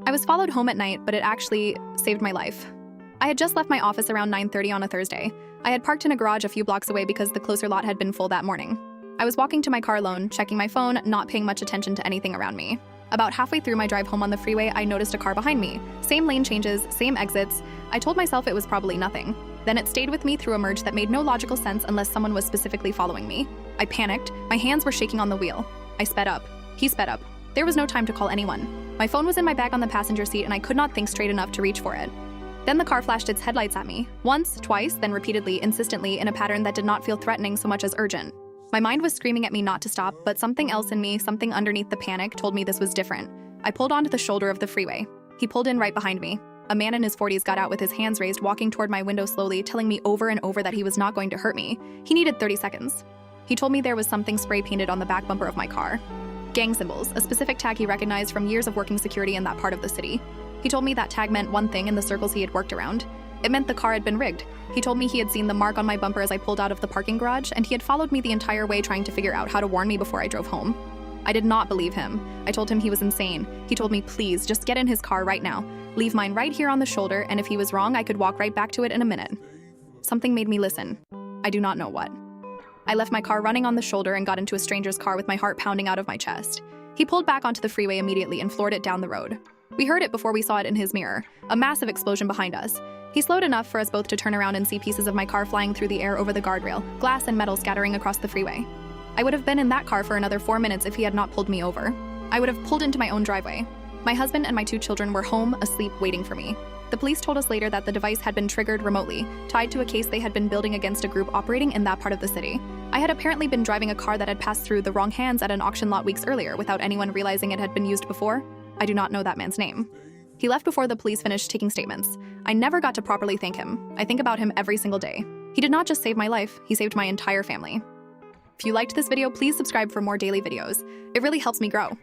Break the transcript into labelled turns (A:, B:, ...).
A: I was followed home at night, but it actually saved my life. I had just left my office around 9:30 on a Thursday. I had parked in a garage a few blocks away because the closer lot had been full that morning. I was walking to my car alone, checking my phone, not paying much attention to anything around me. About halfway through my drive home on the freeway, I noticed a car behind me. Same lane changes, same exits. I told myself it was probably nothing. Then it stayed with me through a merge that made no logical sense unless someone was specifically following me. I panicked. My hands were shaking on the wheel. I sped up. He sped up. There was no time to call anyone. My phone was in my bag on the passenger seat and I could not think straight enough to reach for it. Then the car flashed its headlights at me. Once, twice, then repeatedly, insistently, in a pattern that did not feel threatening so much as urgent. My mind was screaming at me not to stop, but something else in me, something underneath the panic, told me this was different. I pulled onto the shoulder of the freeway. He pulled in right behind me. A man in his 40s got out with his hands raised, walking toward my window slowly, telling me over and over that he was not going to hurt me. He needed 30 seconds. He told me there was something spray painted on the back bumper of my car. Gang symbols, a specific tag he recognized from years of working security in that part of the city. He told me that tag meant one thing in the circles he had worked around. It meant the car had been rigged. He told me he had seen the mark on my bumper as I pulled out of the parking garage, and he had followed me the entire way trying to figure out how to warn me before I drove home. I did not believe him. I told him he was insane. He told me, please, just get in his car right now. Leave mine right here on the shoulder, and if he was wrong, I could walk right back to it in a minute. Something made me listen. I do not know what. I left my car running on the shoulder and got into a stranger's car with my heart pounding out of my chest. He pulled back onto the freeway immediately and floored it down the road. We heard it before we saw it in his mirror, a massive explosion behind us. He slowed enough for us both to turn around and see pieces of my car flying through the air over the guardrail, glass and metal scattering across the freeway. I would have been in that car for another 4 minutes if he had not pulled me over. I would have pulled into my own driveway. My husband and my 2 children were home, asleep, waiting for me. The police told us later that the device had been triggered remotely, tied to a case they had been building against a group operating in that part of the city. I had apparently been driving a car that had passed through the wrong hands at an auction lot weeks earlier without anyone realizing it had been used before. I do not know that man's name. He left before the police finished taking statements. I never got to properly thank him. I think about him every single day. He did not just save my life, he saved my entire family. If you liked this video, please subscribe for more daily videos. It really helps me grow.